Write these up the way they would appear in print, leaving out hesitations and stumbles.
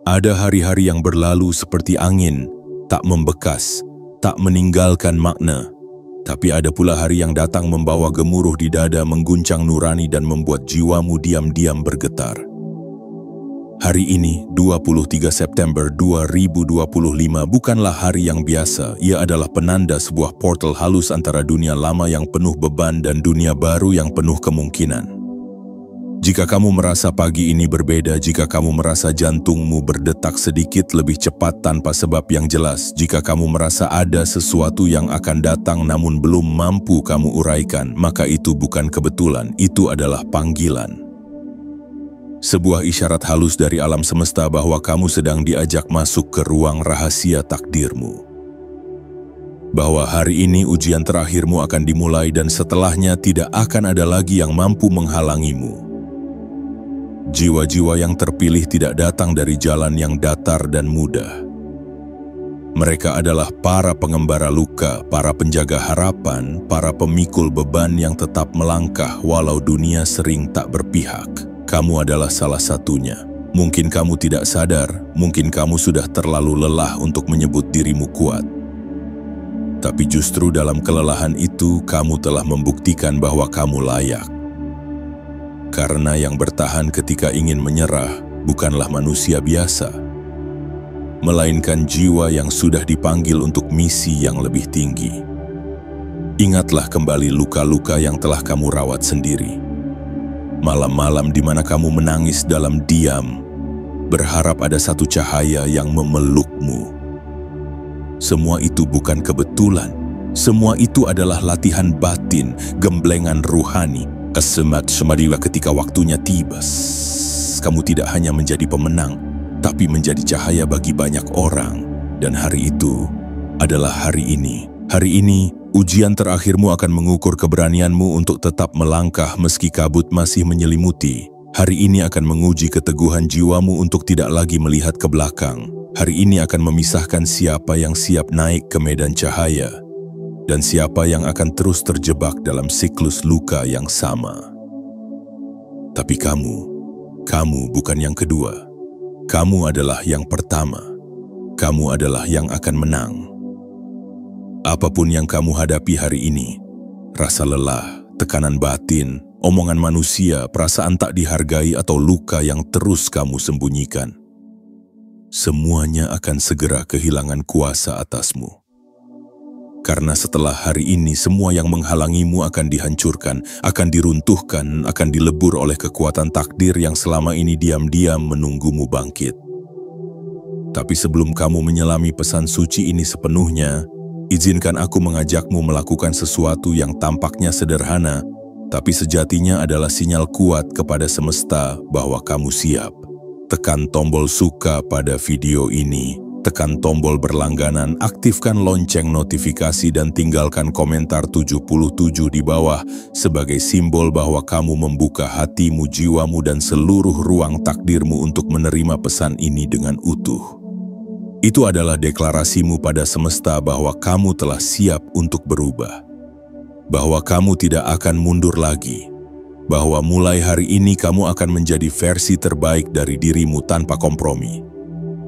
Ada hari-hari yang berlalu seperti angin, tak membekas, tak meninggalkan makna. Tapi ada pula hari yang datang membawa gemuruh di dada, mengguncang nurani dan membuat jiwamu diam-diam bergetar. Hari ini, 23 September 2025, bukanlah hari yang biasa. Ia adalah penanda sebuah portal halus antara dunia lama yang penuh beban dan dunia baru yang penuh kemungkinan. Jika kamu merasa pagi ini berbeda, jika kamu merasa jantungmu berdetak sedikit lebih cepat tanpa sebab yang jelas, jika kamu merasa ada sesuatu yang akan datang namun belum mampu kamu uraikan, maka itu bukan kebetulan, itu adalah panggilan. Sebuah isyarat halus dari alam semesta bahwa kamu sedang diajak masuk ke ruang rahasia takdirmu. Bahwa hari ini ujian terakhirmu akan dimulai dan setelahnya tidak akan ada lagi yang mampu menghalangimu. Jiwa-jiwa yang terpilih tidak datang dari jalan yang datar dan mudah. Mereka adalah para pengembara luka, para penjaga harapan, para pemikul beban yang tetap melangkah walau dunia sering tak berpihak. Kamu adalah salah satunya. Mungkin kamu tidak sadar, mungkin kamu sudah terlalu lelah untuk menyebut dirimu kuat. Tapi justru dalam kelelahan itu, kamu telah membuktikan bahwa kamu layak. Karena yang bertahan ketika ingin menyerah bukanlah manusia biasa, melainkan jiwa yang sudah dipanggil untuk misi yang lebih tinggi. Ingatlah kembali luka-luka yang telah kamu rawat sendiri. Malam-malam di mana kamu menangis dalam diam, berharap ada satu cahaya yang memelukmu. Semua itu bukan kebetulan. Semua itu adalah latihan batin, gemblengan ruhani. Kesemat-semadilah ketika waktunya tiba. Kamu tidak hanya menjadi pemenang, tapi menjadi cahaya bagi banyak orang. Dan hari itu adalah hari ini. Hari ini, ujian terakhirmu akan mengukur keberanianmu untuk tetap melangkah meski kabut masih menyelimuti. Hari ini akan menguji keteguhan jiwamu untuk tidak lagi melihat ke belakang. Hari ini akan memisahkan siapa yang siap naik ke medan cahaya dan siapa yang akan terus terjebak dalam siklus luka yang sama. Tapi kamu bukan yang kedua. Kamu adalah yang pertama. Kamu adalah yang akan menang. Apapun yang kamu hadapi hari ini, rasa lelah, tekanan batin, omongan manusia, perasaan tak dihargai atau luka yang terus kamu sembunyikan, semuanya akan segera kehilangan kuasa atasmu. Karena setelah hari ini, semua yang menghalangimu akan dihancurkan, akan diruntuhkan, akan dilebur oleh kekuatan takdir yang selama ini diam-diam menunggumu bangkit. Tapi sebelum kamu menyelami pesan suci ini sepenuhnya, izinkan aku mengajakmu melakukan sesuatu yang tampaknya sederhana, tapi sejatinya adalah sinyal kuat kepada semesta bahwa kamu siap. Tekan tombol suka pada video ini. Tekan tombol berlangganan, aktifkan lonceng notifikasi dan tinggalkan komentar 77 di bawah sebagai simbol bahwa kamu membuka hatimu, jiwamu, dan seluruh ruang takdirmu untuk menerima pesan ini dengan utuh. Itu adalah deklarasimu pada semesta bahwa kamu telah siap untuk berubah. Bahwa kamu tidak akan mundur lagi. Bahwa mulai hari ini kamu akan menjadi versi terbaik dari dirimu tanpa kompromi.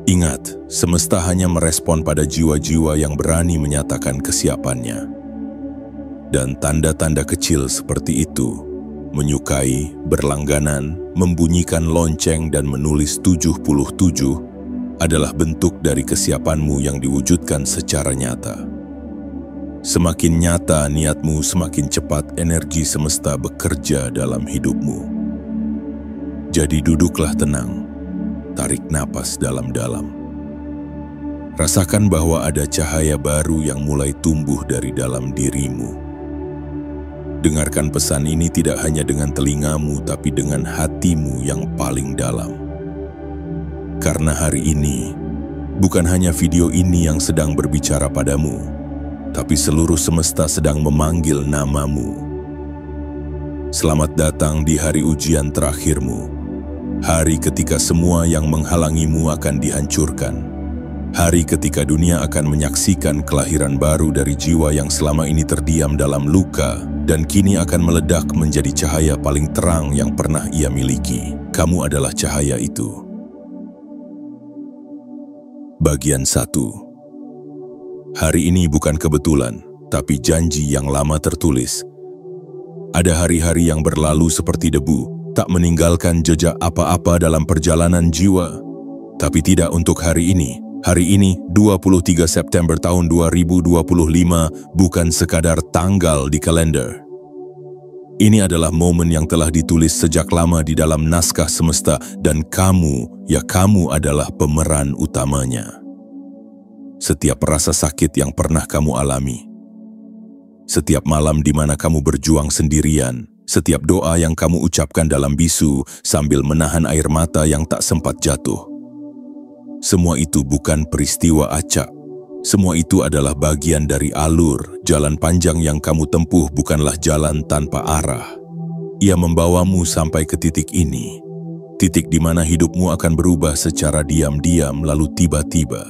Ingat, semesta hanya merespon pada jiwa-jiwa yang berani menyatakan kesiapannya. Dan tanda-tanda kecil seperti itu, menyukai, berlangganan, membunyikan lonceng dan menulis 77, adalah bentuk dari kesiapanmu yang diwujudkan secara nyata. Semakin nyata niatmu, semakin cepat energi semesta bekerja dalam hidupmu. Jadi duduklah tenang. Tarik napas dalam-dalam. Rasakan bahwa ada cahaya baru yang mulai tumbuh dari dalam dirimu. Dengarkan pesan ini tidak hanya dengan telingamu, tapi dengan hatimu yang paling dalam. Karena hari ini, bukan hanya video ini yang sedang berbicara padamu, tapi seluruh semesta sedang memanggil namamu. Selamat datang di hari ujian terakhirmu. Hari ketika semua yang menghalangimu akan dihancurkan. Hari ketika dunia akan menyaksikan kelahiran baru dari jiwa yang selama ini terdiam dalam luka dan kini akan meledak menjadi cahaya paling terang yang pernah ia miliki. Kamu adalah cahaya itu. Bagian 1. Hari ini bukan kebetulan, tapi janji yang lama tertulis. Ada hari-hari yang berlalu seperti debu, tak meninggalkan jejak apa-apa dalam perjalanan jiwa. Tapi tidak untuk hari ini. Hari ini, 23 September tahun 2025, bukan sekadar tanggal di kalender. Ini adalah momen yang telah ditulis sejak lama di dalam naskah semesta, dan kamu adalah pemeran utamanya. Setiap rasa sakit yang pernah kamu alami, setiap malam di mana kamu berjuang sendirian, setiap doa yang kamu ucapkan dalam bisu sambil menahan air mata yang tak sempat jatuh. Semua itu bukan peristiwa acak. Semua itu adalah bagian dari alur. Jalan panjang yang kamu tempuh bukanlah jalan tanpa arah. Ia membawamu sampai ke titik ini. Titik di mana hidupmu akan berubah secara diam-diam lalu tiba-tiba.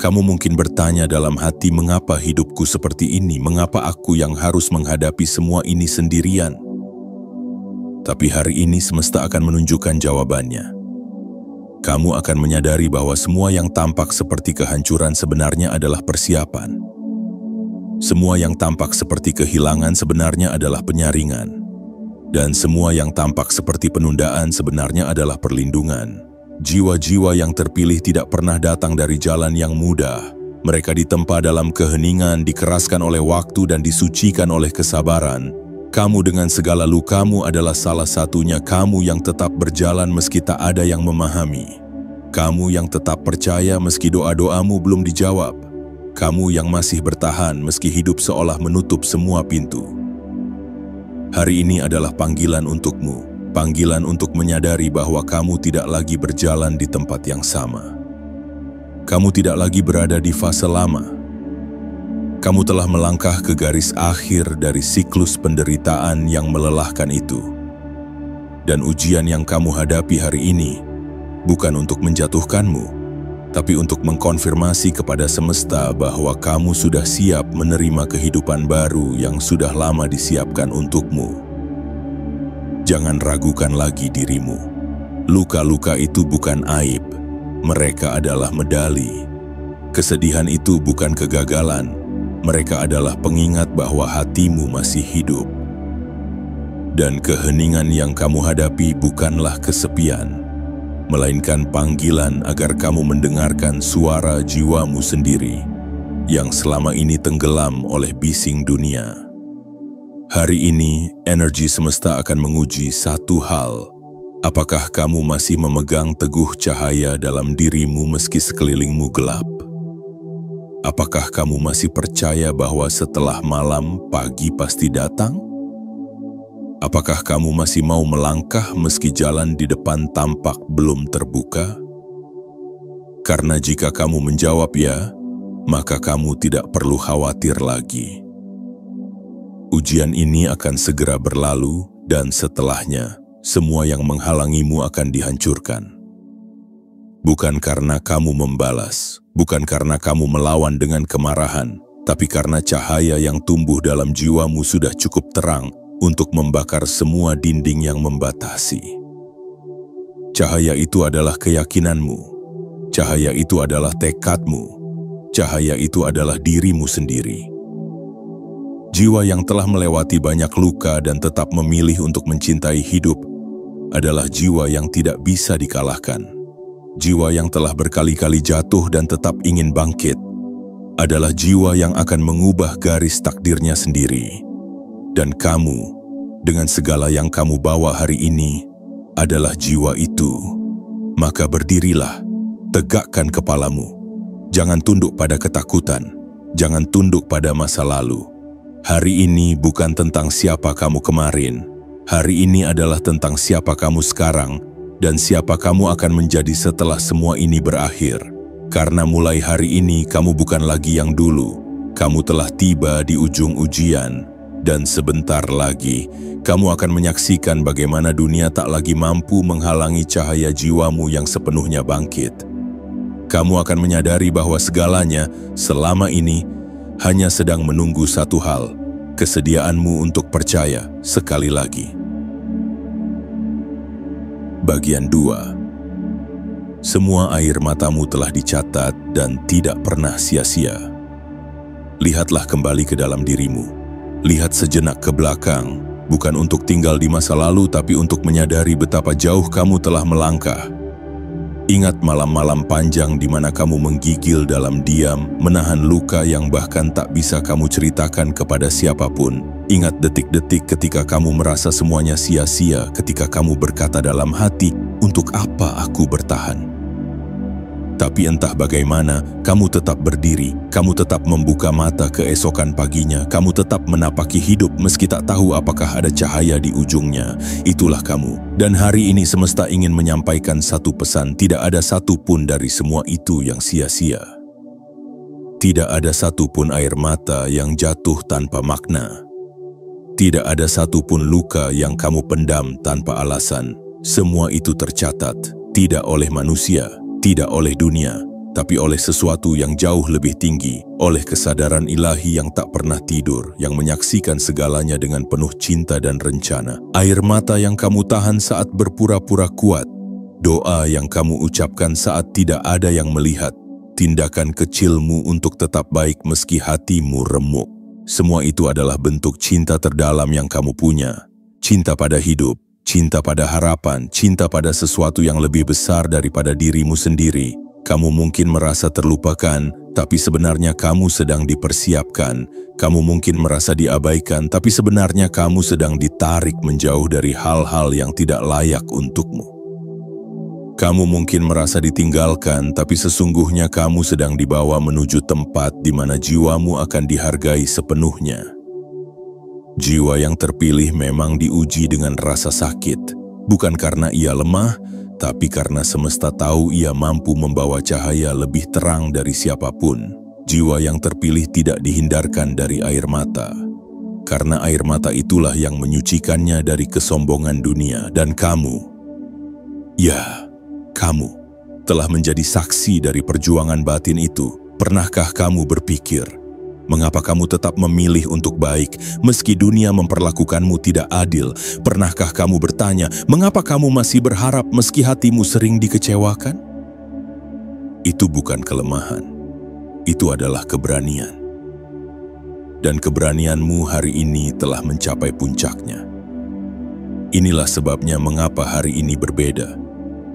Kamu mungkin bertanya dalam hati, mengapa hidupku seperti ini? Mengapa aku yang harus menghadapi semua ini sendirian? Tapi hari ini semesta akan menunjukkan jawabannya. Kamu akan menyadari bahwa semua yang tampak seperti kehancuran sebenarnya adalah persiapan. Semua yang tampak seperti kehilangan sebenarnya adalah penyaringan. Dan semua yang tampak seperti penundaan sebenarnya adalah perlindungan. Jiwa-jiwa yang terpilih tidak pernah datang dari jalan yang mudah. Mereka ditempa dalam keheningan, dikeraskan oleh waktu dan disucikan oleh kesabaran. Kamu dengan segala lukamu adalah salah satunya. Kamu yang tetap berjalan meski tak ada yang memahami. Kamu yang tetap percaya meski doa-doamu belum dijawab. Kamu yang masih bertahan meski hidup seolah menutup semua pintu. Hari ini adalah panggilan untukmu. Panggilan untuk menyadari bahwa kamu tidak lagi berjalan di tempat yang sama. Kamu tidak lagi berada di fase lama. Kamu telah melangkah ke garis akhir dari siklus penderitaan yang melelahkan itu. Dan ujian yang kamu hadapi hari ini bukan untuk menjatuhkanmu, tapi untuk mengkonfirmasi kepada semesta bahwa kamu sudah siap menerima kehidupan baru yang sudah lama disiapkan untukmu. Jangan ragukan lagi dirimu. Luka-luka itu bukan aib, mereka adalah medali. Kesedihan itu bukan kegagalan. Mereka adalah pengingat bahwa hatimu masih hidup. Dan keheningan yang kamu hadapi bukanlah kesepian, melainkan panggilan agar kamu mendengarkan suara jiwamu sendiri yang selama ini tenggelam oleh bising dunia. Hari ini, energi semesta akan menguji satu hal. Apakah kamu masih memegang teguh cahaya dalam dirimu meski sekelilingmu gelap? Apakah kamu masih percaya bahwa setelah malam, pagi pasti datang? Apakah kamu masih mau melangkah meski jalan di depan tampak belum terbuka? Karena jika kamu menjawab ya, maka kamu tidak perlu khawatir lagi. Ujian ini akan segera berlalu, dan setelahnya, semua yang menghalangimu akan dihancurkan. Bukan karena kamu membalas, bukan karena kamu melawan dengan kemarahan, tapi karena cahaya yang tumbuh dalam jiwamu sudah cukup terang untuk membakar semua dinding yang membatasi. Cahaya itu adalah keyakinanmu, cahaya itu adalah tekadmu, cahaya itu adalah dirimu sendiri. Jiwa yang telah melewati banyak luka dan tetap memilih untuk mencintai hidup adalah jiwa yang tidak bisa dikalahkan. Jiwa yang telah berkali-kali jatuh dan tetap ingin bangkit adalah jiwa yang akan mengubah garis takdirnya sendiri. Dan kamu, dengan segala yang kamu bawa hari ini, adalah jiwa itu. Maka berdirilah, tegakkan kepalamu. Jangan tunduk pada ketakutan, jangan tunduk pada masa lalu. Hari ini bukan tentang siapa kamu kemarin. Hari ini adalah tentang siapa kamu sekarang, dan siapa kamu akan menjadi setelah semua ini berakhir. Karena mulai hari ini kamu bukan lagi yang dulu. Kamu telah tiba di ujung ujian, dan sebentar lagi kamu akan menyaksikan bagaimana dunia tak lagi mampu menghalangi cahaya jiwamu yang sepenuhnya bangkit. Kamu akan menyadari bahwa segalanya selama ini hanya sedang menunggu satu hal, kesediaanmu untuk percaya sekali lagi. Bagian 2. Semua air matamu telah dicatat dan tidak pernah sia-sia. Lihatlah kembali ke dalam dirimu. Lihat sejenak ke belakang, bukan untuk tinggal di masa lalu, tapi untuk menyadari betapa jauh kamu telah melangkah. Ingat malam-malam panjang di mana kamu menggigil dalam diam, menahan luka yang bahkan tak bisa kamu ceritakan kepada siapapun. Ingat detik-detik ketika kamu merasa semuanya sia-sia, ketika kamu berkata dalam hati, "Untuk apa aku bertahan?" Tapi entah bagaimana, kamu tetap berdiri, kamu tetap membuka mata keesokan paginya, kamu tetap menapaki hidup meski tak tahu apakah ada cahaya di ujungnya. Itulah kamu. Dan hari ini semesta ingin menyampaikan satu pesan, tidak ada satu pun dari semua itu yang sia-sia. Tidak ada satu pun air mata yang jatuh tanpa makna. Tidak ada satu pun luka yang kamu pendam tanpa alasan. Semua itu tercatat, tidak oleh manusia, tidak oleh dunia, tapi oleh sesuatu yang jauh lebih tinggi, oleh kesadaran ilahi yang tak pernah tidur, yang menyaksikan segalanya dengan penuh cinta dan rencana. Air mata yang kamu tahan saat berpura-pura kuat, doa yang kamu ucapkan saat tidak ada yang melihat, tindakan kecilmu untuk tetap baik meski hatimu remuk. Semua itu adalah bentuk cinta terdalam yang kamu punya. Cinta pada hidup, cinta pada harapan, cinta pada sesuatu yang lebih besar daripada dirimu sendiri. Kamu mungkin merasa terlupakan, tapi sebenarnya kamu sedang dipersiapkan. Kamu mungkin merasa diabaikan, tapi sebenarnya kamu sedang ditarik menjauh dari hal-hal yang tidak layak untukmu. Kamu mungkin merasa ditinggalkan, tapi sesungguhnya kamu sedang dibawa menuju tempat di mana jiwamu akan dihargai sepenuhnya. Jiwa yang terpilih memang diuji dengan rasa sakit, bukan karena ia lemah, tapi karena semesta tahu ia mampu membawa cahaya lebih terang dari siapapun. Jiwa yang terpilih tidak dihindarkan dari air mata, karena air mata itulah yang menyucikannya dari kesombongan dunia. Dan kamu, ya, kamu telah menjadi saksi dari perjuangan batin itu. Pernahkah kamu berpikir, mengapa kamu tetap memilih untuk baik meski dunia memperlakukanmu tidak adil? Pernahkah kamu bertanya, mengapa kamu masih berharap meski hatimu sering dikecewakan? Itu bukan kelemahan, itu adalah keberanian. Dan keberanianmu hari ini telah mencapai puncaknya. Inilah sebabnya mengapa hari ini berbeda.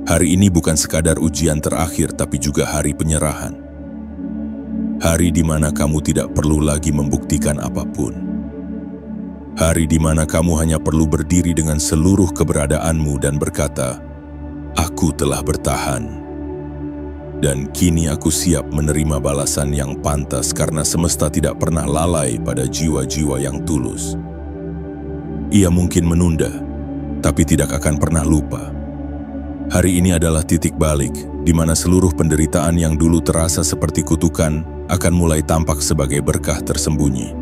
Hari ini bukan sekadar ujian terakhir, tapi juga hari penyerahan. Hari di mana kamu tidak perlu lagi membuktikan apapun. Hari di mana kamu hanya perlu berdiri dengan seluruh keberadaanmu dan berkata, "Aku telah bertahan. Dan kini aku siap menerima balasan yang pantas karena semesta tidak pernah lalai pada jiwa-jiwa yang tulus." Ia mungkin menunda, tapi tidak akan pernah lupa. Hari ini adalah titik balik, di mana seluruh penderitaan yang dulu terasa seperti kutukan akan mulai tampak sebagai berkah tersembunyi.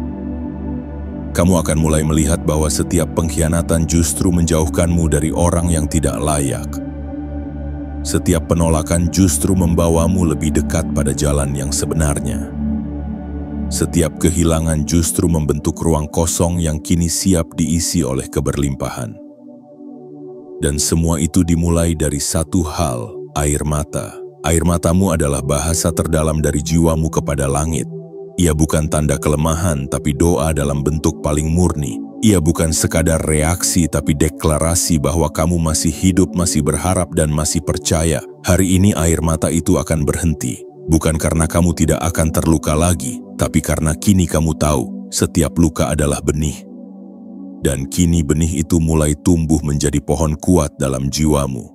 Kamu akan mulai melihat bahwa setiap pengkhianatan justru menjauhkanmu dari orang yang tidak layak. Setiap penolakan justru membawamu lebih dekat pada jalan yang sebenarnya. Setiap kehilangan justru membentuk ruang kosong yang kini siap diisi oleh keberlimpahan. Dan semua itu dimulai dari satu hal, air mata. Air matamu adalah bahasa terdalam dari jiwamu kepada langit. Ia bukan tanda kelemahan, tapi doa dalam bentuk paling murni. Ia bukan sekadar reaksi, tapi deklarasi bahwa kamu masih hidup, masih berharap, dan masih percaya. Hari ini air mata itu akan berhenti. Bukan karena kamu tidak akan terluka lagi, tapi karena kini kamu tahu, setiap luka adalah benih. Dan kini benih itu mulai tumbuh menjadi pohon kuat dalam jiwamu.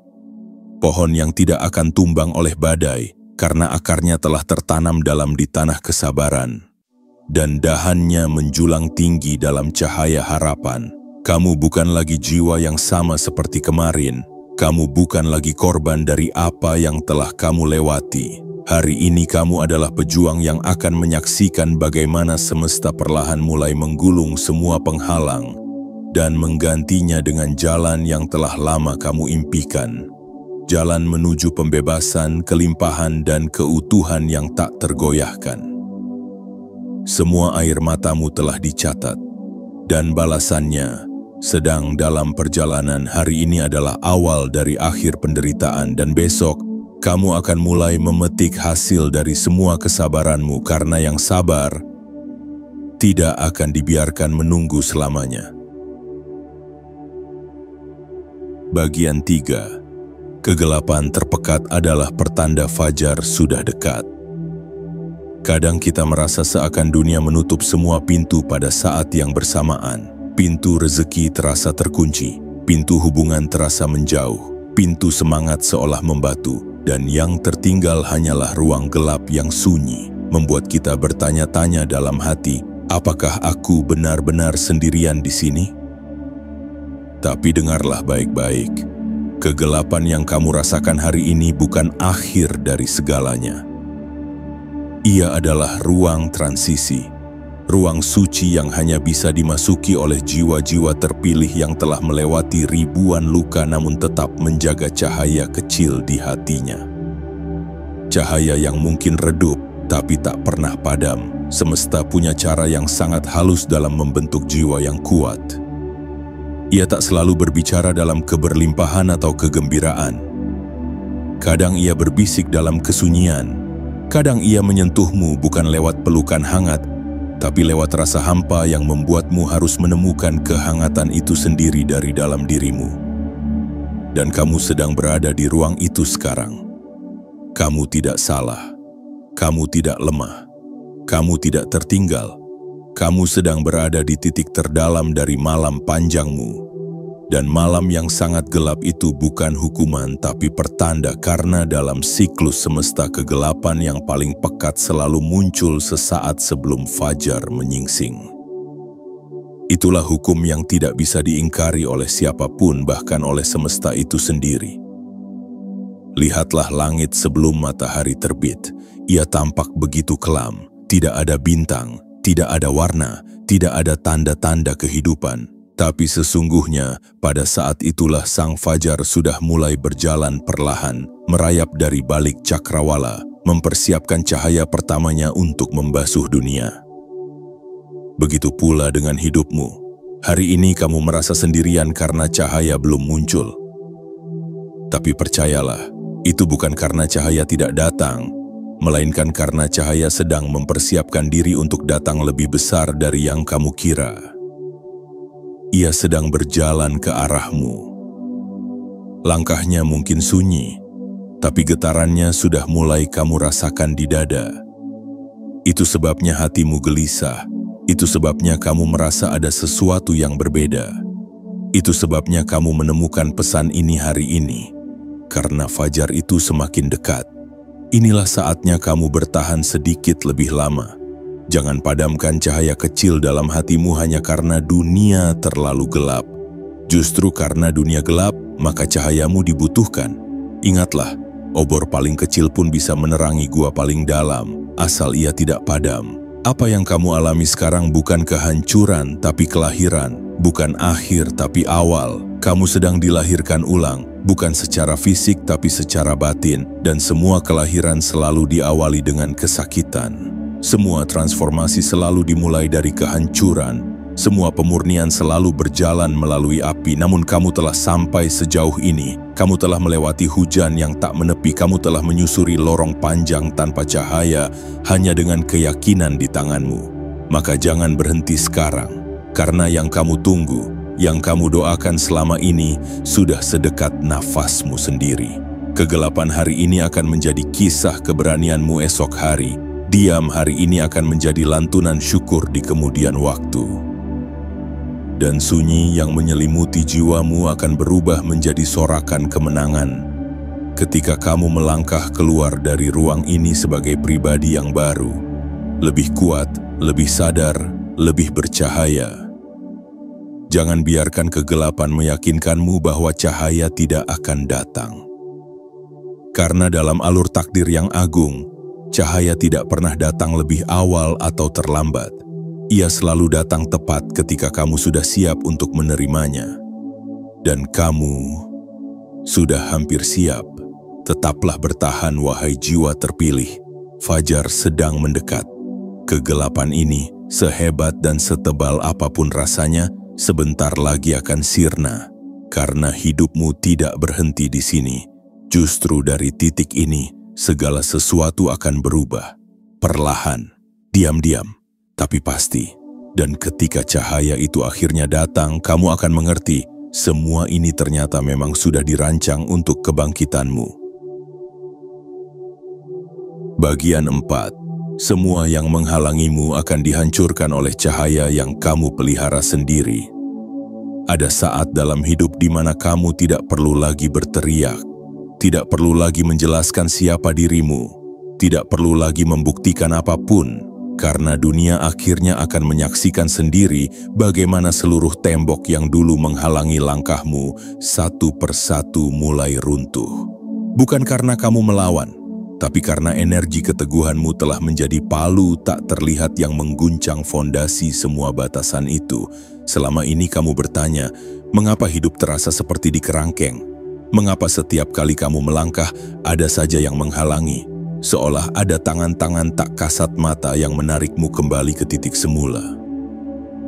Pohon yang tidak akan tumbang oleh badai, karena akarnya telah tertanam dalam di tanah kesabaran. Dan dahannya menjulang tinggi dalam cahaya harapan. Kamu bukan lagi jiwa yang sama seperti kemarin. Kamu bukan lagi korban dari apa yang telah kamu lewati. Hari ini kamu adalah pejuang yang akan menyaksikan bagaimana semesta perlahan mulai menggulung semua penghalang dan menggantinya dengan jalan yang telah lama kamu impikan. Jalan menuju pembebasan, kelimpahan, dan keutuhan yang tak tergoyahkan. Semua air matamu telah dicatat, dan balasannya sedang dalam perjalanan. Hari ini adalah awal dari akhir penderitaan, dan besok Kamu akan mulai memetik hasil dari semua kesabaranmu karena yang sabar tidak akan dibiarkan menunggu selamanya. Bagian 3. Kegelapan terpekat adalah pertanda fajar sudah dekat. Kadang kita merasa seakan dunia menutup semua pintu pada saat yang bersamaan. Pintu rezeki terasa terkunci, pintu hubungan terasa menjauh, pintu semangat seolah membatu, dan yang tertinggal hanyalah ruang gelap yang sunyi, membuat kita bertanya-tanya dalam hati, apakah aku benar-benar sendirian di sini? Tapi dengarlah baik-baik, kegelapan yang kamu rasakan hari ini bukan akhir dari segalanya. Ia adalah ruang transisi, ruang suci yang hanya bisa dimasuki oleh jiwa-jiwa terpilih yang telah melewati ribuan luka namun tetap menjaga cahaya kecil di hatinya. Cahaya yang mungkin redup tapi tak pernah padam. Semesta punya cara yang sangat halus dalam membentuk jiwa yang kuat. Ia tak selalu berbicara dalam keberlimpahan atau kegembiraan. Kadang ia berbisik dalam kesunyian. Kadang ia menyentuhmu bukan lewat pelukan hangat, tapi lewat rasa hampa yang membuatmu harus menemukan kehangatan itu sendiri dari dalam dirimu. Dan kamu sedang berada di ruang itu sekarang. Kamu tidak salah. Kamu tidak lemah. Kamu tidak tertinggal. Kamu sedang berada di titik terdalam dari malam panjangmu. Dan malam yang sangat gelap itu bukan hukuman tapi pertanda, karena dalam siklus semesta kegelapan yang paling pekat selalu muncul sesaat sebelum fajar menyingsing. Itulah hukum yang tidak bisa diingkari oleh siapapun, bahkan oleh semesta itu sendiri. Lihatlah langit sebelum matahari terbit. Ia tampak begitu kelam, tidak ada bintang, tidak ada warna, tidak ada tanda-tanda kehidupan. Tapi sesungguhnya pada saat itulah sang fajar sudah mulai berjalan perlahan, merayap dari balik cakrawala, mempersiapkan cahaya pertamanya untuk membasuh dunia. Begitu pula dengan hidupmu. Hari ini kamu merasa sendirian karena cahaya belum muncul. Tapi percayalah, itu bukan karena cahaya tidak datang, melainkan karena cahaya sedang mempersiapkan diri untuk datang lebih besar dari yang kamu kira. Ia sedang berjalan ke arahmu. Langkahnya mungkin sunyi, tapi getarannya sudah mulai kamu rasakan di dada. Itu sebabnya hatimu gelisah. Itu sebabnya kamu merasa ada sesuatu yang berbeda. Itu sebabnya kamu menemukan pesan ini hari ini. Karena fajar itu semakin dekat. Inilah saatnya kamu bertahan sedikit lebih lama. Jangan padamkan cahaya kecil dalam hatimu hanya karena dunia terlalu gelap. Justru karena dunia gelap, maka cahayamu dibutuhkan. Ingatlah, obor paling kecil pun bisa menerangi gua paling dalam, asal ia tidak padam. Apa yang kamu alami sekarang bukan kehancuran, tapi kelahiran. Bukan akhir, tapi awal. Kamu sedang dilahirkan ulang, bukan secara fisik, tapi secara batin. Dan semua kelahiran selalu diawali dengan kesakitan. Semua transformasi selalu dimulai dari kehancuran. Semua pemurnian selalu berjalan melalui api. Namun kamu telah sampai sejauh ini. Kamu telah melewati hujan yang tak menepi. Kamu telah menyusuri lorong panjang tanpa cahaya hanya dengan keyakinan di tanganmu. Maka jangan berhenti sekarang. Karena yang kamu tunggu, yang kamu doakan selama ini sudah sedekat nafasmu sendiri. Kegelapan hari ini akan menjadi kisah keberanianmu esok hari. Diam hari ini akan menjadi lantunan syukur di kemudian waktu. Dan sunyi yang menyelimuti jiwamu akan berubah menjadi sorakan kemenangan. Ketika kamu melangkah keluar dari ruang ini sebagai pribadi yang baru, lebih kuat, lebih sadar, lebih bercahaya. Jangan biarkan kegelapan meyakinkanmu bahwa cahaya tidak akan datang. Karena dalam alur takdir yang agung, cahaya tidak pernah datang lebih awal atau terlambat. Ia selalu datang tepat ketika kamu sudah siap untuk menerimanya. Dan kamu sudah hampir siap. Tetaplah bertahan, wahai jiwa terpilih. Fajar sedang mendekat. Kegelapan ini, sehebat dan setebal apapun rasanya, sebentar lagi akan sirna. Karena hidupmu tidak berhenti di sini. Justru dari titik ini, segala sesuatu akan berubah. Perlahan, diam-diam, tapi pasti. Dan ketika cahaya itu akhirnya datang, kamu akan mengerti, semua ini ternyata memang sudah dirancang untuk kebangkitanmu. Bagian 4. Semua yang menghalangimu akan dihancurkan oleh cahaya yang kamu pelihara sendiri. Ada saat dalam hidup di mana kamu tidak perlu lagi berteriak, tidak perlu lagi menjelaskan siapa dirimu, tidak perlu lagi membuktikan apapun, karena dunia akhirnya akan menyaksikan sendiri bagaimana seluruh tembok yang dulu menghalangi langkahmu satu persatu mulai runtuh. Bukan karena kamu melawan, tapi karena energi keteguhanmu telah menjadi palu tak terlihat yang mengguncang fondasi semua batasan itu. Selama ini kamu bertanya, mengapa hidup terasa seperti di kerangkeng? Mengapa setiap kali kamu melangkah, ada saja yang menghalangi? Seolah ada tangan-tangan tak kasat mata yang menarikmu kembali ke titik semula.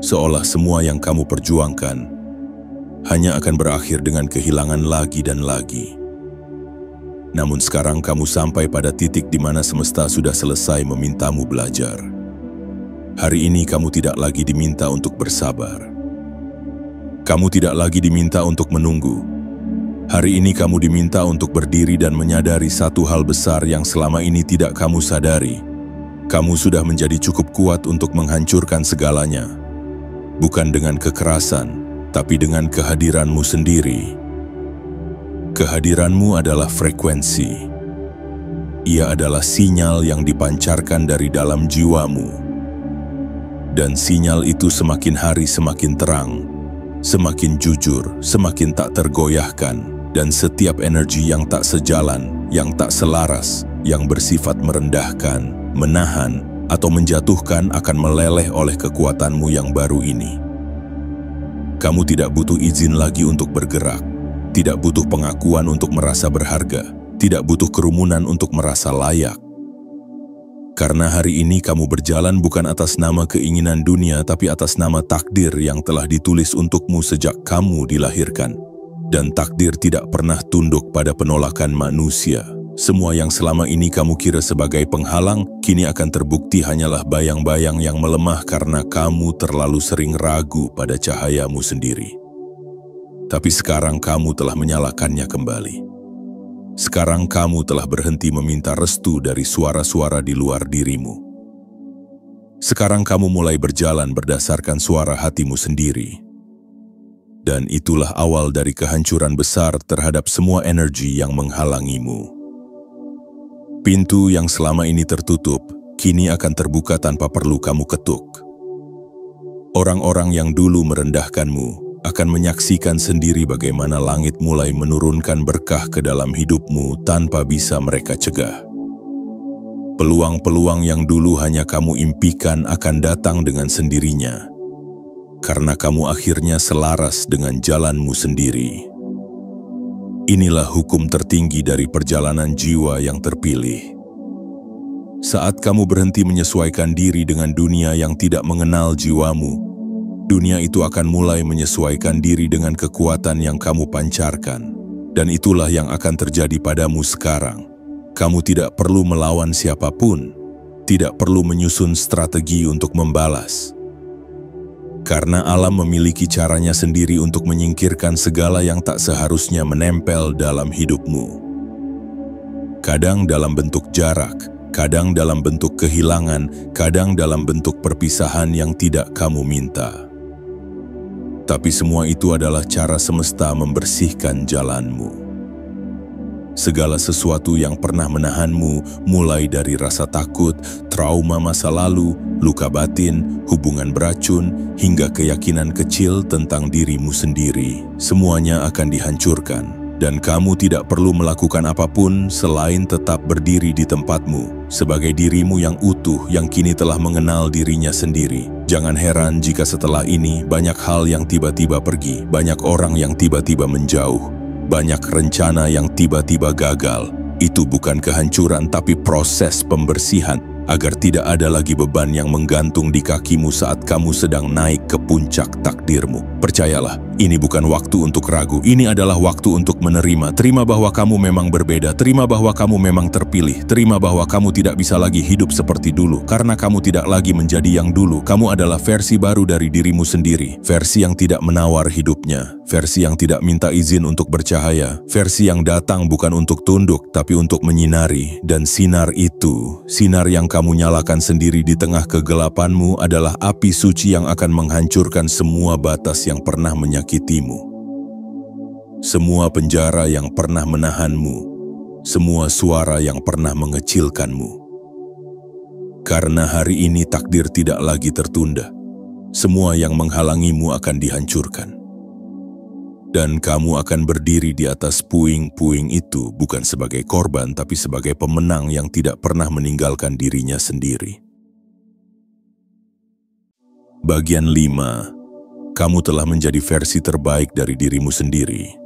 Seolah semua yang kamu perjuangkan hanya akan berakhir dengan kehilangan lagi dan lagi. Namun sekarang kamu sampai pada titik di mana semesta sudah selesai memintamu belajar. Hari ini kamu tidak lagi diminta untuk bersabar. Kamu tidak lagi diminta untuk menunggu. Hari ini kamu diminta untuk berdiri dan menyadari satu hal besar yang selama ini tidak kamu sadari. Kamu sudah menjadi cukup kuat untuk menghancurkan segalanya. Bukan dengan kekerasan, tapi dengan kehadiranmu sendiri. Kehadiranmu adalah frekuensi. Ia adalah sinyal yang dipancarkan dari dalam jiwamu. Dan sinyal itu semakin hari semakin terang, semakin jujur, semakin tak tergoyahkan. Dan setiap energi yang tak sejalan, yang tak selaras, yang bersifat merendahkan, menahan, atau menjatuhkan akan meleleh oleh kekuatanmu yang baru ini. Kamu tidak butuh izin lagi untuk bergerak. Tidak butuh pengakuan untuk merasa berharga, tidak butuh kerumunan untuk merasa layak. Karena hari ini kamu berjalan bukan atas nama keinginan dunia, tapi atas nama takdir yang telah ditulis untukmu sejak kamu dilahirkan. Dan takdir tidak pernah tunduk pada penolakan manusia. Semua yang selama ini kamu kira sebagai penghalang, kini akan terbukti hanyalah bayang-bayang yang melemah karena kamu terlalu sering ragu pada cahayamu sendiri. Tapi sekarang kamu telah menyalakannya kembali. Sekarang kamu telah berhenti meminta restu dari suara-suara di luar dirimu. Sekarang kamu mulai berjalan berdasarkan suara hatimu sendiri. Dan itulah awal dari kehancuran besar terhadap semua energi yang menghalangimu. Pintu yang selama ini tertutup, kini akan terbuka tanpa perlu kamu ketuk. Orang-orang yang dulu merendahkanmu akan menyaksikan sendiri bagaimana langit mulai menurunkan berkah ke dalam hidupmu tanpa bisa mereka cegah. Peluang-peluang yang dulu hanya kamu impikan akan datang dengan sendirinya, karena kamu akhirnya selaras dengan jalanmu sendiri. Inilah hukum tertinggi dari perjalanan jiwa yang terpilih. Saat kamu berhenti menyesuaikan diri dengan dunia yang tidak mengenal jiwamu, dunia itu akan mulai menyesuaikan diri dengan kekuatan yang kamu pancarkan. Dan itulah yang akan terjadi padamu sekarang. Kamu tidak perlu melawan siapapun, tidak perlu menyusun strategi untuk membalas. Karena alam memiliki caranya sendiri untuk menyingkirkan segala yang tak seharusnya menempel dalam hidupmu. Kadang dalam bentuk jarak, kadang dalam bentuk kehilangan, kadang dalam bentuk perpisahan yang tidak kamu minta. Tapi semua itu adalah cara semesta membersihkan jalanmu. Segala sesuatu yang pernah menahanmu, mulai dari rasa takut, trauma masa lalu, luka batin, hubungan beracun, hingga keyakinan kecil tentang dirimu sendiri, semuanya akan dihancurkan. Dan kamu tidak perlu melakukan apapun selain tetap berdiri di tempatmu, sebagai dirimu yang utuh yang kini telah mengenal dirinya sendiri. Jangan heran jika setelah ini banyak hal yang tiba-tiba pergi, banyak orang yang tiba-tiba menjauh, banyak rencana yang tiba-tiba gagal. Itu bukan kehancuran tapi proses pembersihan, agar tidak ada lagi beban yang menggantung di kakimu saat kamu sedang naik ke puncak takdirmu. Percayalah, Ini bukan waktu untuk ragu, ini adalah waktu untuk menerima. Terima bahwa kamu memang berbeda, terima bahwa kamu memang terpilih, terima bahwa kamu tidak bisa lagi hidup seperti dulu, karena kamu tidak lagi menjadi yang dulu. Kamu adalah versi baru dari dirimu sendiri, versi yang tidak menawar hidupnya, versi yang tidak minta izin untuk bercahaya, versi yang datang bukan untuk tunduk, tapi untuk menyinari. Dan sinar itu, sinar yang kamu nyalakan sendiri di tengah kegelapanmu adalah api suci yang akan menghancurkan semua batas yang pernah menyakitimu. Semua penjara yang pernah menahanmu, semua suara yang pernah mengecilkanmu. Karena hari ini takdir tidak lagi tertunda, semua yang menghalangimu akan dihancurkan. Dan kamu akan berdiri di atas puing-puing itu bukan sebagai korban, tapi sebagai pemenang yang tidak pernah meninggalkan dirinya sendiri. Bagian 5. Kamu telah menjadi versi terbaik dari dirimu sendiri.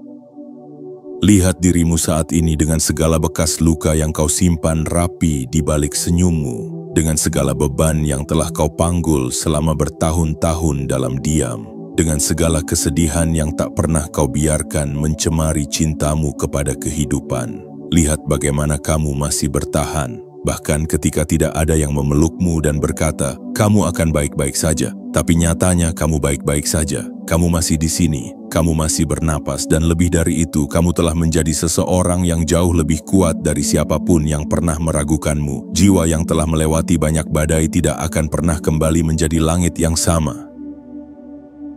Lihat dirimu saat ini dengan segala bekas luka yang kau simpan rapi di balik senyummu, dengan segala beban yang telah kau panggul selama bertahun-tahun dalam diam, dengan segala kesedihan yang tak pernah kau biarkan mencemari cintamu kepada kehidupan. Lihat bagaimana kamu masih bertahan, bahkan ketika tidak ada yang memelukmu dan berkata, "Kamu akan baik-baik saja." Tapi nyatanya kamu baik-baik saja. Kamu masih di sini, kamu masih bernapas, dan lebih dari itu, kamu telah menjadi seseorang yang jauh lebih kuat dari siapapun yang pernah meragukanmu. Jiwa yang telah melewati banyak badai tidak akan pernah kembali menjadi langit yang sama.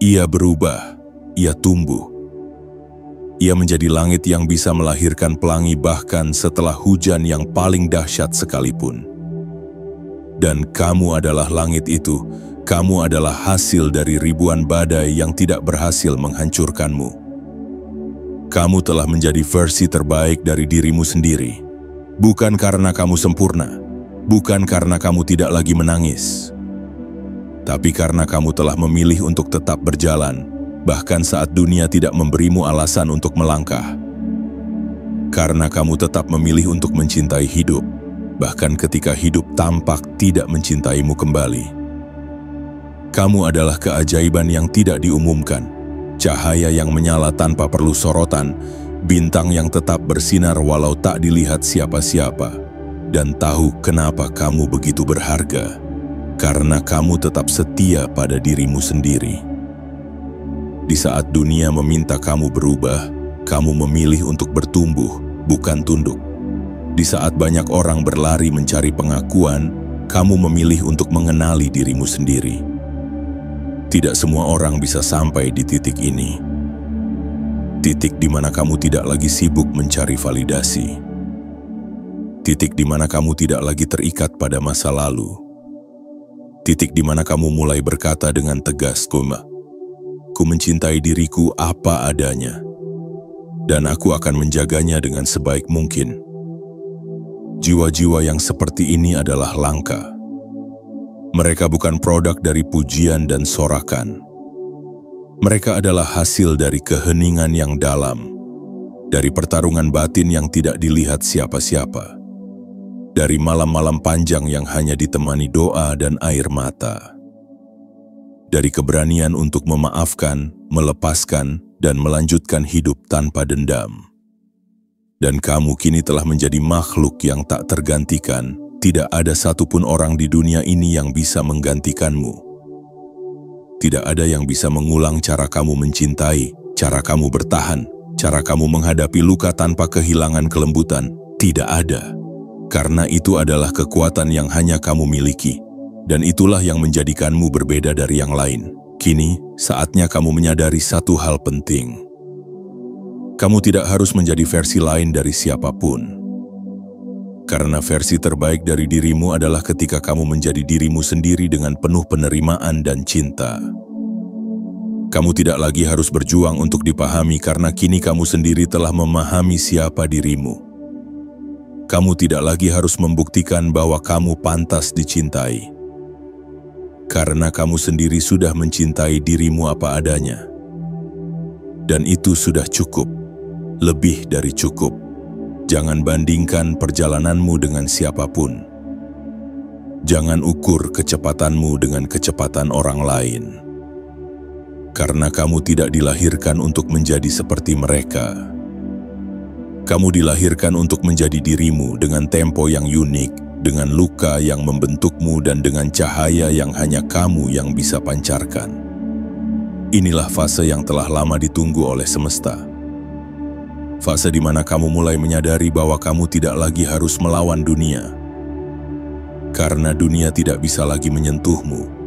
Ia berubah, ia tumbuh. Ia menjadi langit yang bisa melahirkan pelangi bahkan setelah hujan yang paling dahsyat sekalipun. Dan kamu adalah langit itu. Kamu adalah hasil dari ribuan badai yang tidak berhasil menghancurkanmu. Kamu telah menjadi versi terbaik dari dirimu sendiri. Bukan karena kamu sempurna, bukan karena kamu tidak lagi menangis, tapi karena kamu telah memilih untuk tetap berjalan, bahkan saat dunia tidak memberimu alasan untuk melangkah. Karena kamu tetap memilih untuk mencintai hidup, bahkan ketika hidup tampak tidak mencintaimu kembali. Kamu adalah keajaiban yang tidak diumumkan, cahaya yang menyala tanpa perlu sorotan, bintang yang tetap bersinar walau tak dilihat siapa-siapa. Dan tahu kenapa kamu begitu berharga? Karena kamu tetap setia pada dirimu sendiri. Di saat dunia meminta kamu berubah, kamu memilih untuk bertumbuh, bukan tunduk. Di saat banyak orang berlari mencari pengakuan, kamu memilih untuk mengenali dirimu sendiri. Tidak semua orang bisa sampai di titik ini. Titik di mana kamu tidak lagi sibuk mencari validasi. Titik di mana kamu tidak lagi terikat pada masa lalu. Titik di mana kamu mulai berkata dengan tegas, ku mencintai diriku apa adanya, dan aku akan menjaganya dengan sebaik mungkin. Jiwa-jiwa yang seperti ini adalah langka. Mereka bukan produk dari pujian dan sorakan. Mereka adalah hasil dari keheningan yang dalam, dari pertarungan batin yang tidak dilihat siapa-siapa, dari malam-malam panjang yang hanya ditemani doa dan air mata, dari keberanian untuk memaafkan, melepaskan, dan melanjutkan hidup tanpa dendam. Dan kamu kini telah menjadi makhluk yang tak tergantikan. Tidak ada satupun orang di dunia ini yang bisa menggantikanmu. Tidak ada yang bisa mengulang cara kamu mencintai, cara kamu bertahan, cara kamu menghadapi luka tanpa kehilangan kelembutan. Tidak ada. Karena itu adalah kekuatan yang hanya kamu miliki. Dan itulah yang menjadikanmu berbeda dari yang lain. Kini, saatnya kamu menyadari satu hal penting. Kamu tidak harus menjadi versi lain dari siapapun. Karena versi terbaik dari dirimu adalah ketika kamu menjadi dirimu sendiri dengan penuh penerimaan dan cinta. Kamu tidak lagi harus berjuang untuk dipahami karena kini kamu sendiri telah memahami siapa dirimu. Kamu tidak lagi harus membuktikan bahwa kamu pantas dicintai. Karena kamu sendiri sudah mencintai dirimu apa adanya. Dan itu sudah cukup, lebih dari cukup. Jangan bandingkan perjalananmu dengan siapapun. Jangan ukur kecepatanmu dengan kecepatan orang lain. Karena kamu tidak dilahirkan untuk menjadi seperti mereka. Kamu dilahirkan untuk menjadi dirimu dengan tempo yang unik, dengan luka yang membentukmu dan dengan cahaya yang hanya kamu yang bisa pancarkan. Inilah fase yang telah lama ditunggu oleh semesta. Fase di mana kamu mulai menyadari bahwa kamu tidak lagi harus melawan dunia. Karena dunia tidak bisa lagi menyentuhmu.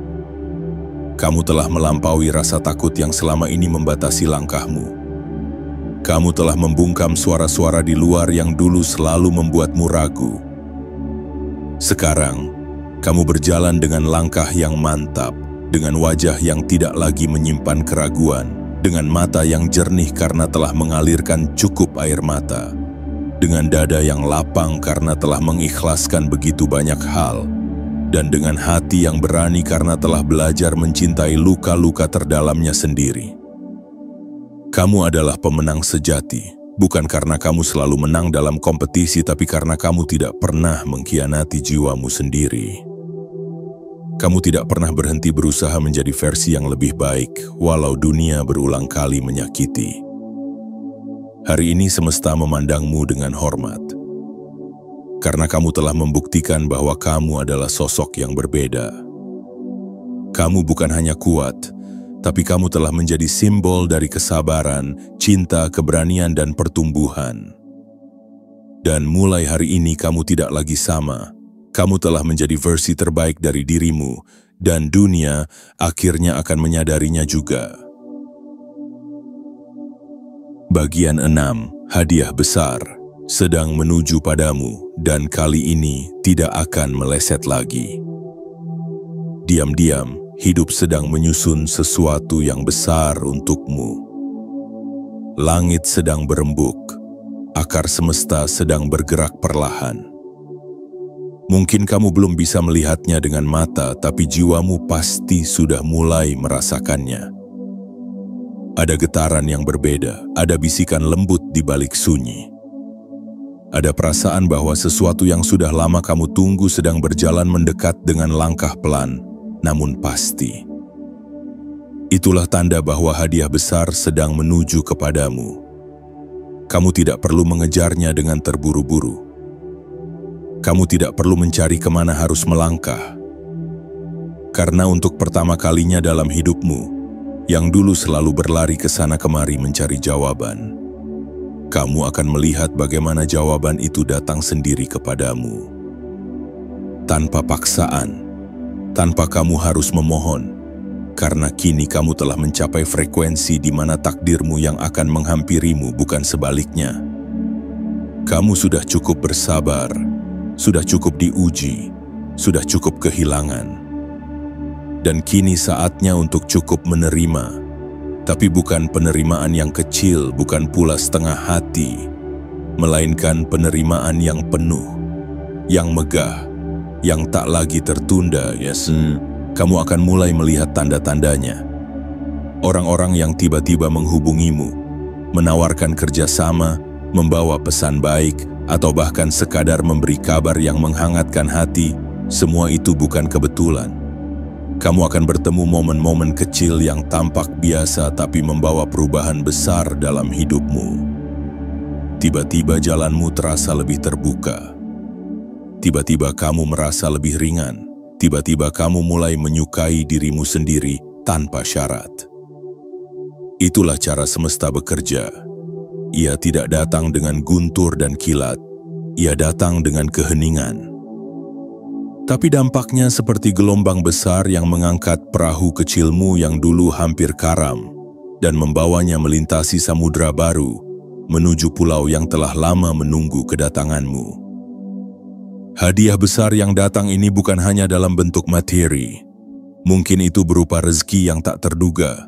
Kamu telah melampaui rasa takut yang selama ini membatasi langkahmu. Kamu telah membungkam suara-suara di luar yang dulu selalu membuatmu ragu. Sekarang, kamu berjalan dengan langkah yang mantap, dengan wajah yang tidak lagi menyimpan keraguan, dengan mata yang jernih karena telah mengalirkan cukup air mata, dengan dada yang lapang karena telah mengikhlaskan begitu banyak hal, dan dengan hati yang berani karena telah belajar mencintai luka-luka terdalamnya sendiri. Kamu adalah pemenang sejati, bukan karena kamu selalu menang dalam kompetisi, tapi karena kamu tidak pernah mengkhianati jiwamu sendiri. Kamu tidak pernah berhenti berusaha menjadi versi yang lebih baik, walau dunia berulang kali menyakiti. Hari ini semesta memandangmu dengan hormat. Karena kamu telah membuktikan bahwa kamu adalah sosok yang berbeda. Kamu bukan hanya kuat, tapi kamu telah menjadi simbol dari kesabaran, cinta, keberanian, dan pertumbuhan. Dan mulai hari ini kamu tidak lagi sama. Kamu telah menjadi versi terbaik dari dirimu, dan dunia akhirnya akan menyadarinya juga. Bagian 6, hadiah besar, sedang menuju padamu, dan kali ini tidak akan meleset lagi. Diam-diam, hidup sedang menyusun sesuatu yang besar untukmu. Langit sedang berembuk, akar semesta sedang bergerak perlahan. Mungkin kamu belum bisa melihatnya dengan mata, tapi jiwamu pasti sudah mulai merasakannya. Ada getaran yang berbeda, ada bisikan lembut di balik sunyi. Ada perasaan bahwa sesuatu yang sudah lama kamu tunggu sedang berjalan mendekat dengan langkah pelan, namun pasti. Itulah tanda bahwa hadiah besar sedang menuju kepadamu. Kamu tidak perlu mengejarnya dengan terburu-buru. Kamu tidak perlu mencari kemana harus melangkah. Karena untuk pertama kalinya dalam hidupmu, yang dulu selalu berlari ke sana kemari mencari jawaban, kamu akan melihat bagaimana jawaban itu datang sendiri kepadamu. Tanpa paksaan, tanpa kamu harus memohon, karena kini kamu telah mencapai frekuensi di mana takdirmu yang akan menghampirimu, bukan sebaliknya. Kamu sudah cukup bersabar, sudah cukup diuji, sudah cukup kehilangan. Dan kini saatnya untuk cukup menerima. Tapi bukan penerimaan yang kecil, bukan pula setengah hati, melainkan penerimaan yang penuh, yang megah, yang tak lagi tertunda. Kamu akan mulai melihat tanda-tandanya. Orang-orang yang tiba-tiba menghubungimu, menawarkan kerjasama, membawa pesan baik, atau bahkan sekadar memberi kabar yang menghangatkan hati, semua itu bukan kebetulan. Kamu akan bertemu momen-momen kecil yang tampak biasa tapi membawa perubahan besar dalam hidupmu. Tiba-tiba jalanmu terasa lebih terbuka. Tiba-tiba kamu merasa lebih ringan. Tiba-tiba kamu mulai menyukai dirimu sendiri tanpa syarat. Itulah cara semesta bekerja. Ia tidak datang dengan guntur dan kilat. Ia datang dengan keheningan. Tapi dampaknya seperti gelombang besar yang mengangkat perahu kecilmu yang dulu hampir karam dan membawanya melintasi samudra baru menuju pulau yang telah lama menunggu kedatanganmu. Hadiah besar yang datang ini bukan hanya dalam bentuk materi. Mungkin itu berupa rezeki yang tak terduga.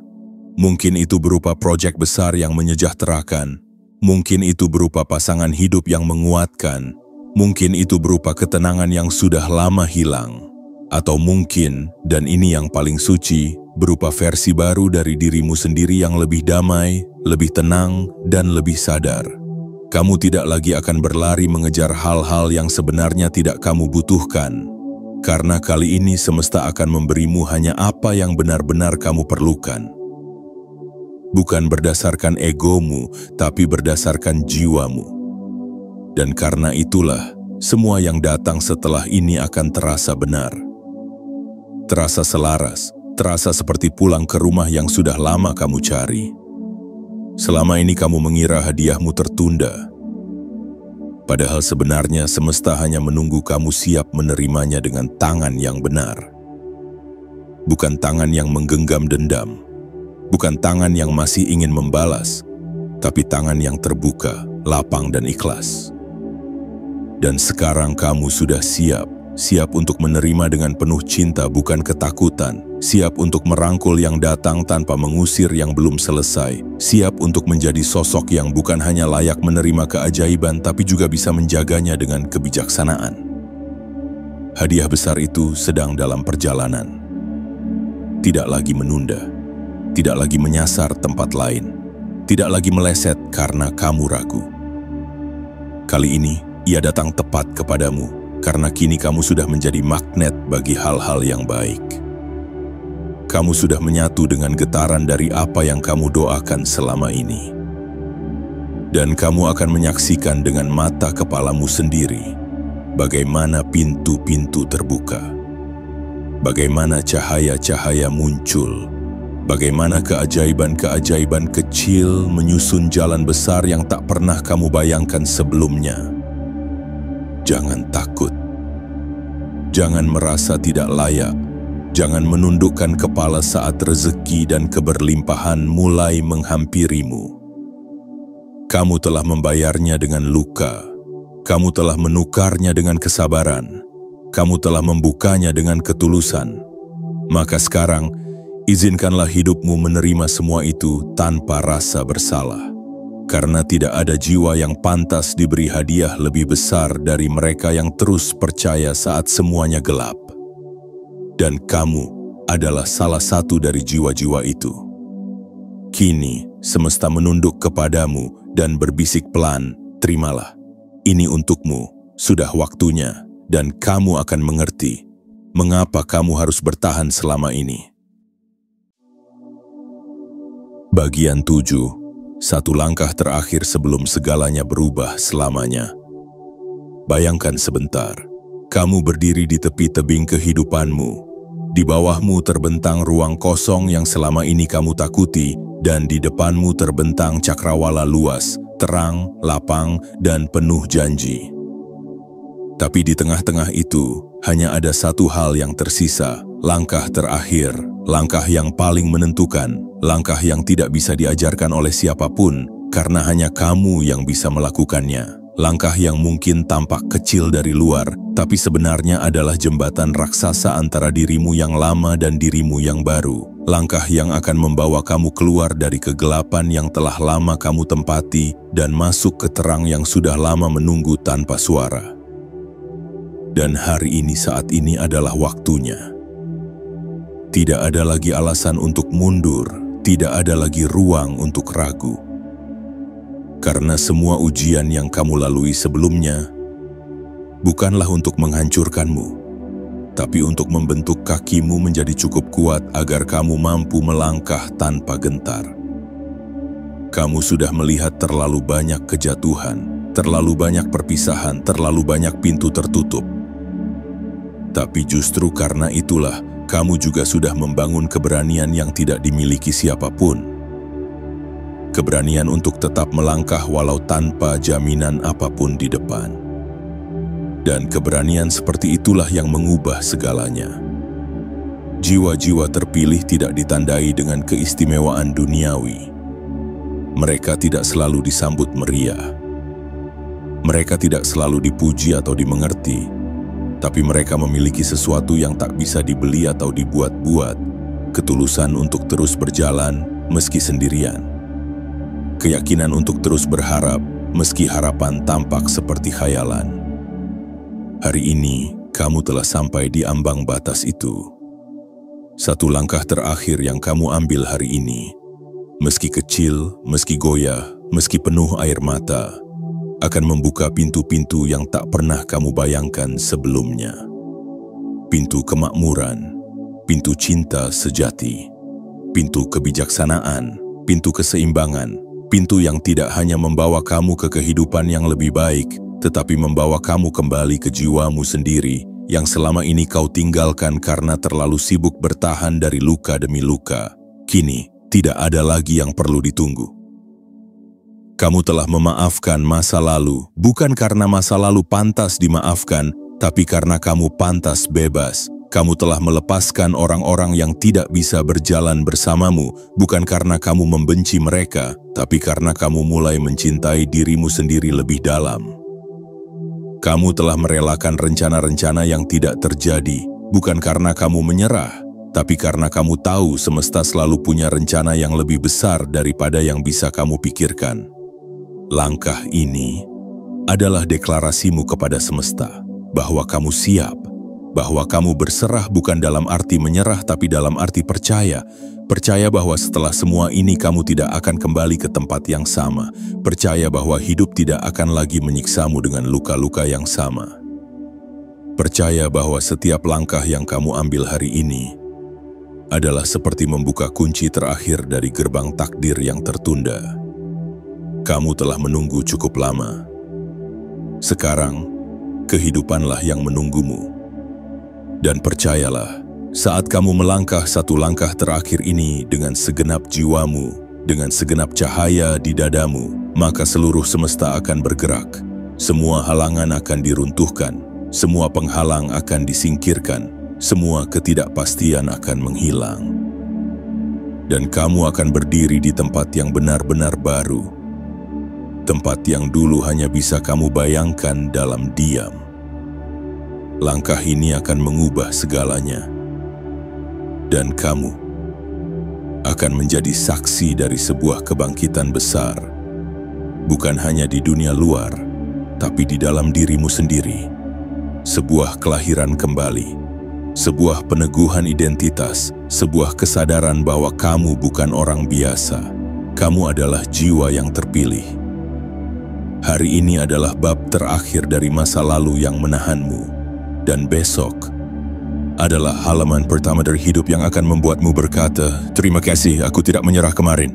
Mungkin itu berupa proyek besar yang menyejahterakan. Mungkin itu berupa pasangan hidup yang menguatkan. Mungkin itu berupa ketenangan yang sudah lama hilang. Atau mungkin, dan ini yang paling suci, berupa versi baru dari dirimu sendiri yang lebih damai, lebih tenang, dan lebih sadar. Kamu tidak lagi akan berlari mengejar hal-hal yang sebenarnya tidak kamu butuhkan. Karena kali ini semesta akan memberimu hanya apa yang benar-benar kamu perlukan. bukan berdasarkan egomu, tapi berdasarkan jiwamu. Dan karena itulah, semua yang datang setelah ini akan terasa benar. Terasa selaras, terasa seperti pulang ke rumah yang sudah lama kamu cari. Selama ini kamu mengira hadiahmu tertunda. Padahal sebenarnya semesta hanya menunggu kamu siap menerimanya dengan tangan yang benar. Bukan tangan yang menggenggam dendam, bukan tangan yang masih ingin membalas, tapi tangan yang terbuka, lapang dan ikhlas. Dan sekarang kamu sudah siap untuk menerima dengan penuh cinta bukan ketakutan, siap untuk merangkul yang datang tanpa mengusir yang belum selesai, siap untuk menjadi sosok yang bukan hanya layak menerima keajaiban tapi juga bisa menjaganya dengan kebijaksanaan. Hadiah besar itu sedang dalam perjalanan. Tidak lagi menunda, tidak lagi menyasar tempat lain, tidak lagi meleset karena kamu ragu. Kali ini, ia datang tepat kepadamu, karena kini kamu sudah menjadi magnet bagi hal-hal yang baik. Kamu sudah menyatu dengan getaran dari apa yang kamu doakan selama ini. Dan kamu akan menyaksikan dengan mata kepalamu sendiri, bagaimana pintu-pintu terbuka. Bagaimana cahaya-cahaya muncul, bagaimana keajaiban-keajaiban kecil menyusun jalan besar yang tak pernah kamu bayangkan sebelumnya. Jangan takut, jangan merasa tidak layak, jangan menundukkan kepala saat rezeki dan keberlimpahan mulai menghampirimu. Kamu telah membayarnya dengan luka, kamu telah menukarnya dengan kesabaran. Kamu telah membukanya dengan ketulusan. Maka sekarang, izinkanlah hidupmu menerima semua itu tanpa rasa bersalah. Karena tidak ada jiwa yang pantas diberi hadiah lebih besar dari mereka yang terus percaya saat semuanya gelap. Dan kamu adalah salah satu dari jiwa-jiwa itu. Kini, semesta menunduk kepadamu dan berbisik pelan, terimalah. Ini untukmu, sudah waktunya. Dan kamu akan mengerti mengapa kamu harus bertahan selama ini. Bagian 7. Satu langkah terakhir sebelum segalanya berubah selamanya. Bayangkan sebentar, kamu berdiri di tepi tebing kehidupanmu. Di bawahmu terbentang ruang kosong yang selama ini kamu takuti, dan di depanmu terbentang cakrawala luas, terang, lapang, dan penuh janji. Tapi di tengah-tengah itu, hanya ada satu hal yang tersisa, langkah terakhir, langkah yang paling menentukan, langkah yang tidak bisa diajarkan oleh siapapun, karena hanya kamu yang bisa melakukannya. Langkah yang mungkin tampak kecil dari luar, tapi sebenarnya adalah jembatan raksasa antara dirimu yang lama dan dirimu yang baru. Langkah yang akan membawa kamu keluar dari kegelapan yang telah lama kamu tempati dan masuk ke terang yang sudah lama menunggu tanpa suara. Dan hari ini saat ini adalah waktunya. Tidak ada lagi alasan untuk mundur, tidak ada lagi ruang untuk ragu. Karena semua ujian yang kamu lalui sebelumnya bukanlah untuk menghancurkanmu, tapi untuk membentuk kakimu menjadi cukup kuat agar kamu mampu melangkah tanpa gentar. Kamu sudah melihat terlalu banyak kejatuhan, terlalu banyak perpisahan, terlalu banyak pintu tertutup. Tapi justru karena itulah, kamu juga sudah membangun keberanian yang tidak dimiliki siapapun. Keberanian untuk tetap melangkah walau tanpa jaminan apapun di depan. Dan keberanian seperti itulah yang mengubah segalanya. Jiwa-jiwa terpilih tidak ditandai dengan keistimewaan duniawi. Mereka tidak selalu disambut meriah. Mereka tidak selalu dipuji atau dimengerti. Tapi mereka memiliki sesuatu yang tak bisa dibeli atau dibuat-buat, ketulusan untuk terus berjalan meski sendirian, keyakinan untuk terus berharap meski harapan tampak seperti khayalan. Hari ini, kamu telah sampai di ambang batas itu. Satu langkah terakhir yang kamu ambil hari ini, meski kecil, meski goyah, meski penuh air mata, akan membuka pintu-pintu yang tak pernah kamu bayangkan sebelumnya. Pintu kemakmuran, pintu cinta sejati, pintu kebijaksanaan, pintu keseimbangan, pintu yang tidak hanya membawa kamu ke kehidupan yang lebih baik, tetapi membawa kamu kembali ke jiwamu sendiri yang selama ini kau tinggalkan karena terlalu sibuk bertahan dari luka demi luka. Kini, tidak ada lagi yang perlu ditunggu. Kamu telah memaafkan masa lalu, bukan karena masa lalu pantas dimaafkan, tapi karena kamu pantas bebas. Kamu telah melepaskan orang-orang yang tidak bisa berjalan bersamamu, bukan karena kamu membenci mereka, tapi karena kamu mulai mencintai dirimu sendiri lebih dalam. Kamu telah merelakan rencana-rencana yang tidak terjadi, bukan karena kamu menyerah, tapi karena kamu tahu semesta selalu punya rencana yang lebih besar daripada yang bisa kamu pikirkan. Langkah ini adalah deklarasimu kepada semesta, bahwa kamu siap, bahwa kamu berserah bukan dalam arti menyerah tapi dalam arti percaya. Percaya bahwa setelah semua ini kamu tidak akan kembali ke tempat yang sama. Percaya bahwa hidup tidak akan lagi menyiksamu dengan luka-luka yang sama. Percaya bahwa setiap langkah yang kamu ambil hari ini adalah seperti membuka kunci terakhir dari gerbang takdir yang tertunda. Kamu telah menunggu cukup lama. Sekarang, kehidupanlah yang menunggumu. Dan percayalah, saat kamu melangkah satu langkah terakhir ini dengan segenap jiwamu, dengan segenap cahaya di dadamu, maka seluruh semesta akan bergerak. Semua halangan akan diruntuhkan, semua penghalang akan disingkirkan, semua ketidakpastian akan menghilang. Dan kamu akan berdiri di tempat yang benar-benar baru, tempat yang dulu hanya bisa kamu bayangkan dalam diam. Langkah ini akan mengubah segalanya. Dan kamu akan menjadi saksi dari sebuah kebangkitan besar. Bukan hanya di dunia luar, tapi di dalam dirimu sendiri. Sebuah kelahiran kembali. Sebuah peneguhan identitas. Sebuah kesadaran bahwa kamu bukan orang biasa. Kamu adalah jiwa yang terpilih. Hari ini adalah bab terakhir dari masa lalu yang menahanmu. Dan besok adalah halaman pertama dari hidup yang akan membuatmu berkata, "Terima kasih, aku tidak menyerah kemarin."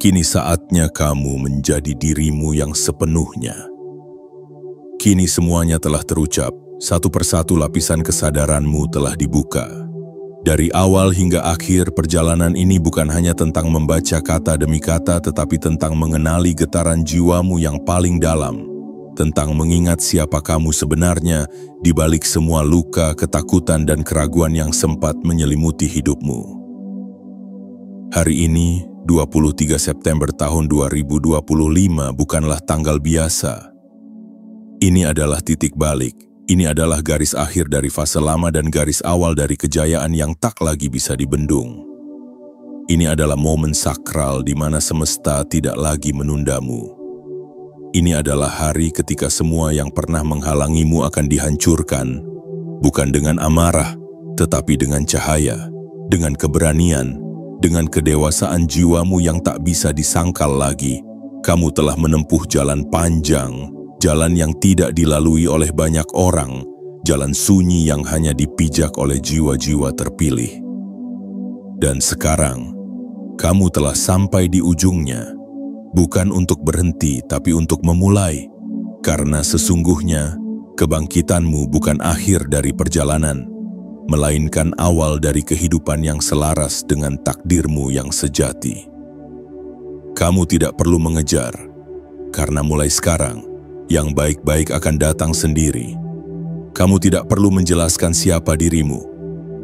Kini saatnya kamu menjadi dirimu yang sepenuhnya. Kini semuanya telah terucap, satu persatu lapisan kesadaranmu telah dibuka. Dari awal hingga akhir, perjalanan ini bukan hanya tentang membaca kata demi kata, tetapi tentang mengenali getaran jiwamu yang paling dalam. Tentang mengingat siapa kamu sebenarnya di balik semua luka, ketakutan, dan keraguan yang sempat menyelimuti hidupmu. Hari ini, 23 September tahun 2025 bukanlah tanggal biasa. Ini adalah titik balik. Ini adalah garis akhir dari fase lama dan garis awal dari kejayaan yang tak lagi bisa dibendung. Ini adalah momen sakral di mana semesta tidak lagi menundamu. Ini adalah hari ketika semua yang pernah menghalangimu akan dihancurkan, bukan dengan amarah, tetapi dengan cahaya, dengan keberanian, dengan kedewasaan jiwamu yang tak bisa disangkal lagi. Kamu telah menempuh jalan panjang, jalan yang tidak dilalui oleh banyak orang, jalan sunyi yang hanya dipijak oleh jiwa-jiwa terpilih. Dan sekarang, kamu telah sampai di ujungnya. Bukan untuk berhenti, tapi untuk memulai. Karena sesungguhnya, kebangkitanmu bukan akhir dari perjalanan, melainkan awal dari kehidupan yang selaras dengan takdirmu yang sejati. Kamu tidak perlu mengejar, karena mulai sekarang, yang baik-baik akan datang sendiri. Kamu tidak perlu menjelaskan siapa dirimu,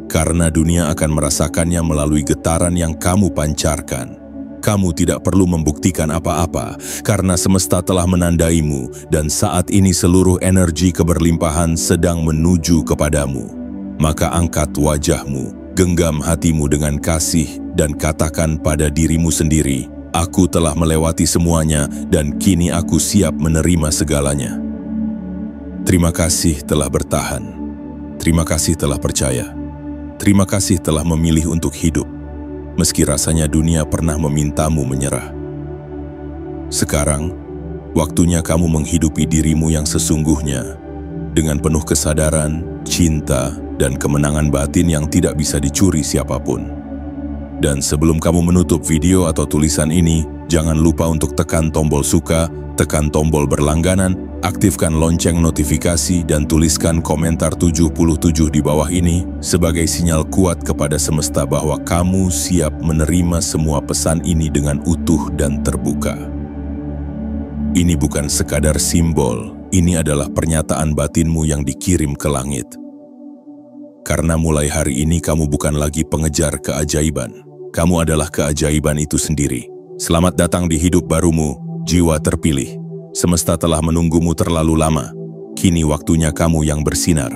karena dunia akan merasakannya melalui getaran yang kamu pancarkan. Kamu tidak perlu membuktikan apa-apa, karena semesta telah menandaimu, dan saat ini seluruh energi keberlimpahan sedang menuju kepadamu. Maka angkat wajahmu, genggam hatimu dengan kasih, dan katakan pada dirimu sendiri, "Aku telah melewati semuanya, dan kini aku siap menerima segalanya." Terima kasih telah bertahan. Terima kasih telah percaya. Terima kasih telah memilih untuk hidup. Meski rasanya dunia pernah memintamu menyerah. Sekarang, waktunya kamu menghidupi dirimu yang sesungguhnya, dengan penuh kesadaran, cinta, dan kemenangan batin yang tidak bisa dicuri siapapun. Dan sebelum kamu menutup video atau tulisan ini, jangan lupa untuk tekan tombol suka, tekan tombol berlangganan, aktifkan lonceng notifikasi, dan tuliskan komentar 77 di bawah ini sebagai sinyal kuat kepada semesta bahwa kamu siap menerima semua pesan ini dengan utuh dan terbuka. Ini bukan sekadar simbol, ini adalah pernyataan batinmu yang dikirim ke langit. Karena mulai hari ini kamu bukan lagi pengejar keajaiban. Kamu adalah keajaiban itu sendiri. Selamat datang di hidup barumu, jiwa terpilih. Semesta telah menunggumu terlalu lama. Kini waktunya kamu yang bersinar.